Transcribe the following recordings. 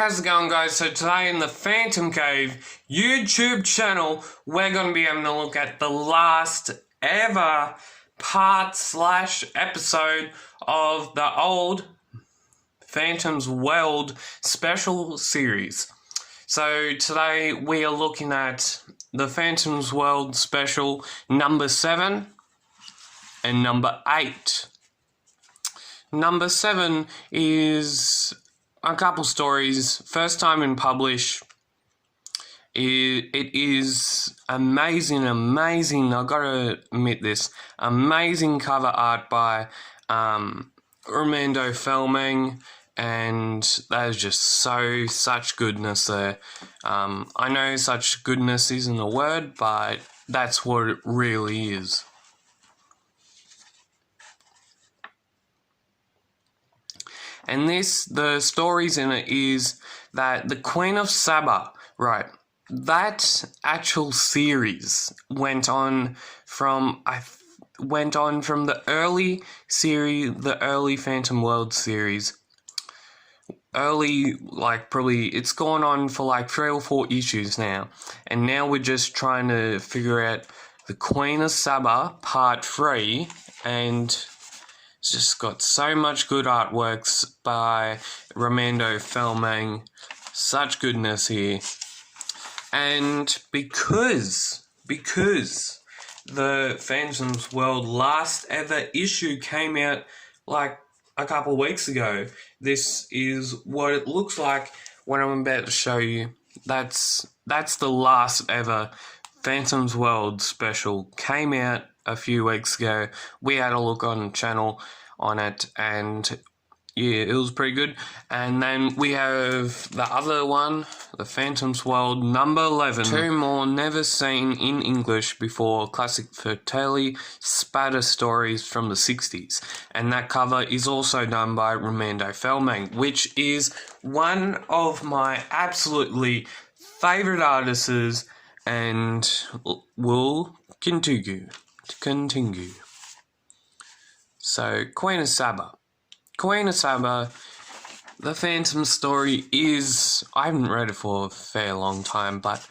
How's it going, guys? So today in the PhantomCave YouTube channel, we're going to be having a look at the last ever part/episode of the old Phantom's World special series. So today we are looking at the Phantom's World special number 7 and number 8. Number 7 is a couple stories, first time in publish. It is amazing, I gotta admit this, amazing cover art by Armando Felming, and that is just such goodness there. I know such goodness isn't a word, but that's what it really is. And the stories in it is that the Queen of Saba, right, that actual series went on from the early series, the early Phantom World series. Probably, it's gone on for like 3 or 4 issues now. And now we're just trying to figure out the Queen of Saba, part 3, and it's just got so much good artworks by Armando Felming. Such goodness here. And because the Phantom's World last ever issue came out like a couple weeks ago, this is what it looks like when I'm about to show you. That's the last ever Phantom's World special. Came out a few weeks ago. We had a look on the channel on it, and yeah, it was pretty good. And then we have the other one, the Phantom's World number 11. 2 more never seen in English before classic Fratelli spatter stories from the 60s. And that cover is also done by Armando Felming, which is one of my absolutely favourite artists, and will continue. So, Queen of Saba. The Phantom story is, I haven't read it for a fair long time, but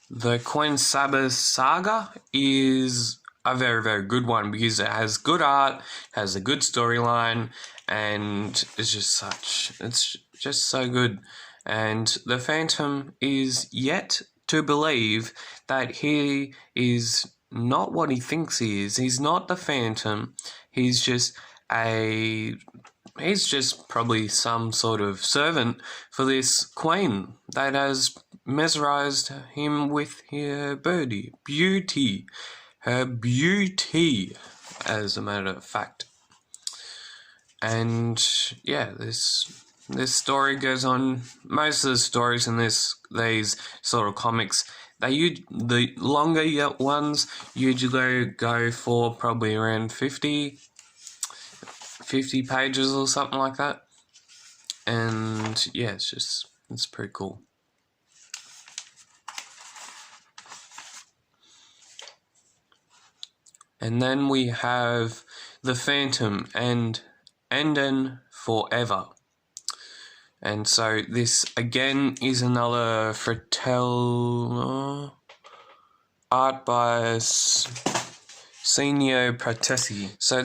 the Queen of Saba saga is a very, very good one because it has good art, has a good storyline, and it's just so good. And the Phantom is yet to believe that he is not what he thinks he is. He's not the Phantom. He's just probably some sort of servant for this queen that has mesmerized him with her beauty, as a matter of fact. And yeah, this story goes on. Most of the stories in these sort of comics, the longer ones usually go for probably around 50 pages or something like that. And yeah, it's pretty cool. And then we have the Phantom and Enden Forever. And so this again is another Fratelli art by Senio Pratesi. So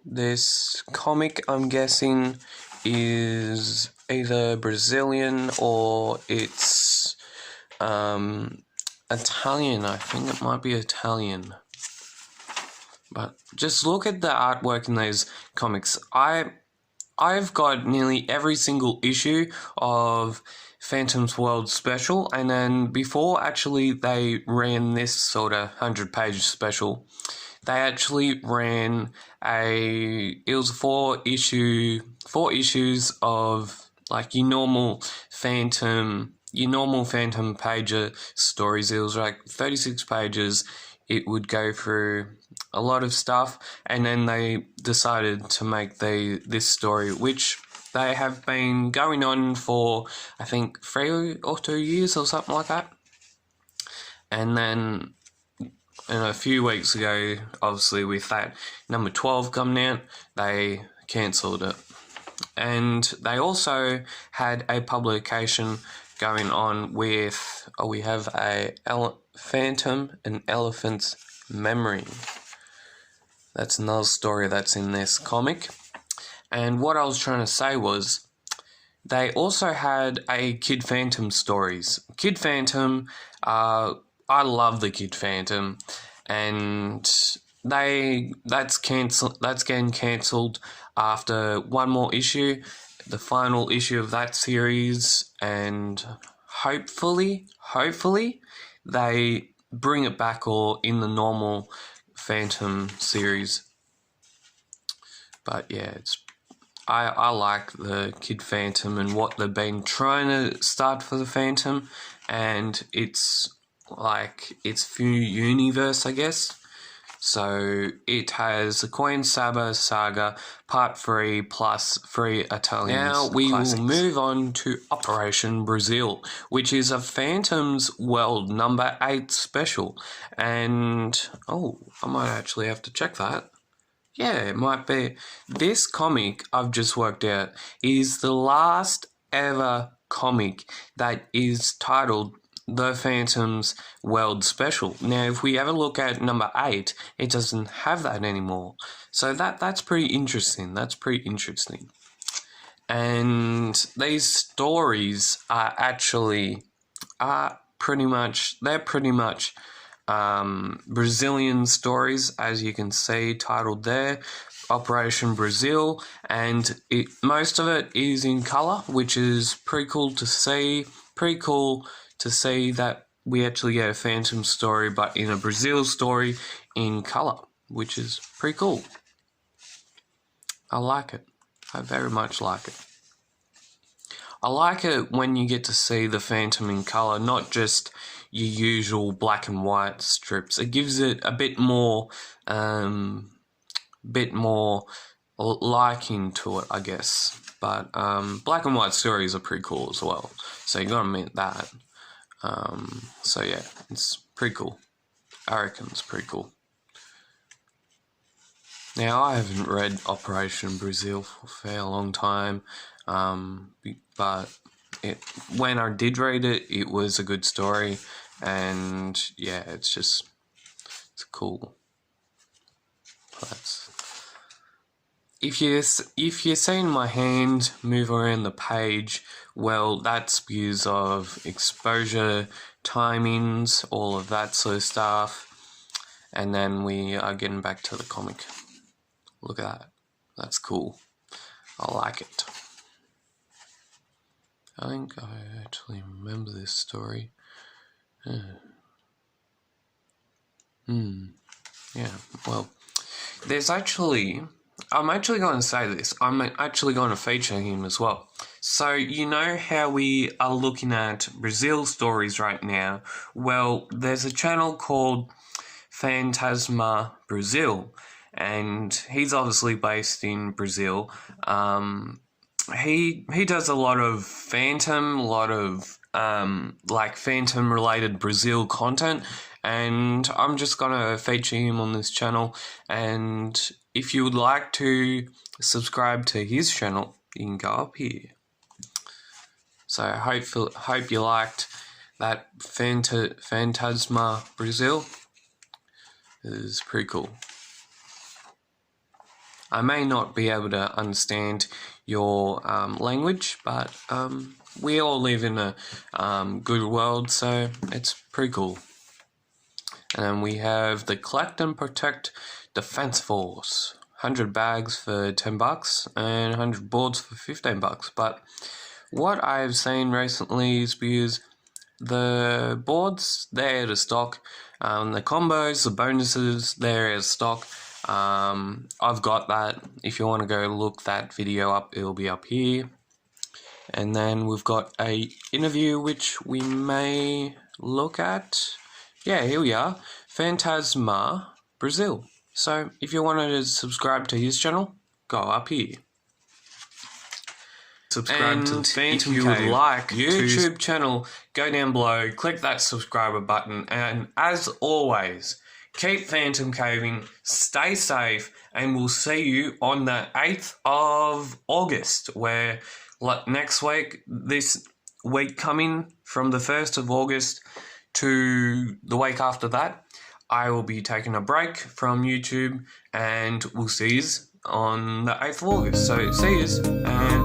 this comic, I'm guessing, is either Brazilian or it's Italian. I think it might be Italian. But just look at the artwork in those comics. I've got nearly every single issue of Phantom's World special, and then before actually they ran this sort of 100-page special, they actually ran it was 4 issues of like your normal Phantom pager stories. It was like 36 pages. It would go through a lot of stuff, and then they decided to make this story, which they have been going on for, I think, 3 or 2 years or something like that. And then a few weeks ago, obviously with that number 12 coming out, they cancelled it. And they also had a publication going on with, we have a Phantom, an Elephant's Memory. That's another story that's in this comic. And what I was trying to say was, they also had a Kid Phantom stories. Kid Phantom, I love the Kid Phantom, and that's getting cancelled after one more issue, the final issue of that series, and hopefully they bring it back or in the normal Phantom series. But yeah, I like the Kid Phantom and what they've been trying to start for the Phantom, and it's like its few universe, I guess. So it has the Queen Saba Saga Part 3 plus 3 Italian Now we classics. Will move on to Operation Brazil, which is a Phantom's World number 8 special. And, I might actually have to check that. Yeah, it might be. This comic, I've just worked out, is the last ever comic that is titled The Phantom's World Special. Now, if we have a look at number 8, it doesn't have that anymore. So that's pretty interesting. And these stories are actually pretty much Brazilian stories, as you can see, titled there, Operation Brazil, and most of it is in colour, which is pretty cool to see. Pretty cool to see that we actually get a Phantom story, but in a Brazil story in colour, which is pretty cool. I like it. I very much like it. I like it when you get to see the Phantom in colour, not just your usual black and white strips. It gives it a bit more liking to it, I guess. But black and white stories are pretty cool as well, so you gotta admit that. So yeah, it's pretty cool. I reckon it's pretty cool. Now, I haven't read Operation Brazil for a fair long time, but when I did read it, it was a good story, and yeah, it's cool. If you're seeing my hand move around the page, well, that's because of exposure, timings, all of that sort of stuff. And then we are getting back to the comic. Look at that. That's cool. I like it. I think I actually remember this story. Yeah, well, I'm actually going to say this. I'm actually going to feature him as well. So, you know how we are looking at Brazil stories right now? Well, there's a channel called Phantasma Brazil, and he's obviously based in Brazil. He does a lot of Phantom, Phantom related Brazil content, and I'm just gonna feature him on this channel. And if you would like to subscribe to his channel, you can go up here. So I hope you liked that Phantasma Brazil. It is pretty cool. I may not be able to understand your language, but we all live in a good world, so it's pretty cool. And then we have the Collect and Protect Defense Force. 100 bags for $10 and 100 boards for $15. But what I've seen recently is because the boards, they're out of stock. The combos, the bonuses, they're out of stock. I've got that. If you want to go look that video up, it'll be up here. And then we've got a interview which we may look at. Yeah, here we are. Phantasma Brazil. So if you wanted to subscribe to his channel, go up here. Subscribe to PhantomCave. If you would like YouTube channel, go down below, click that subscriber button, and as always, keep phantom caving, stay safe, and we'll see you on the 8th of August, where like next week, this week coming from the 1st of August to the week after that, I will be taking a break from YouTube, and we'll see you on the 8th of August. So see you, and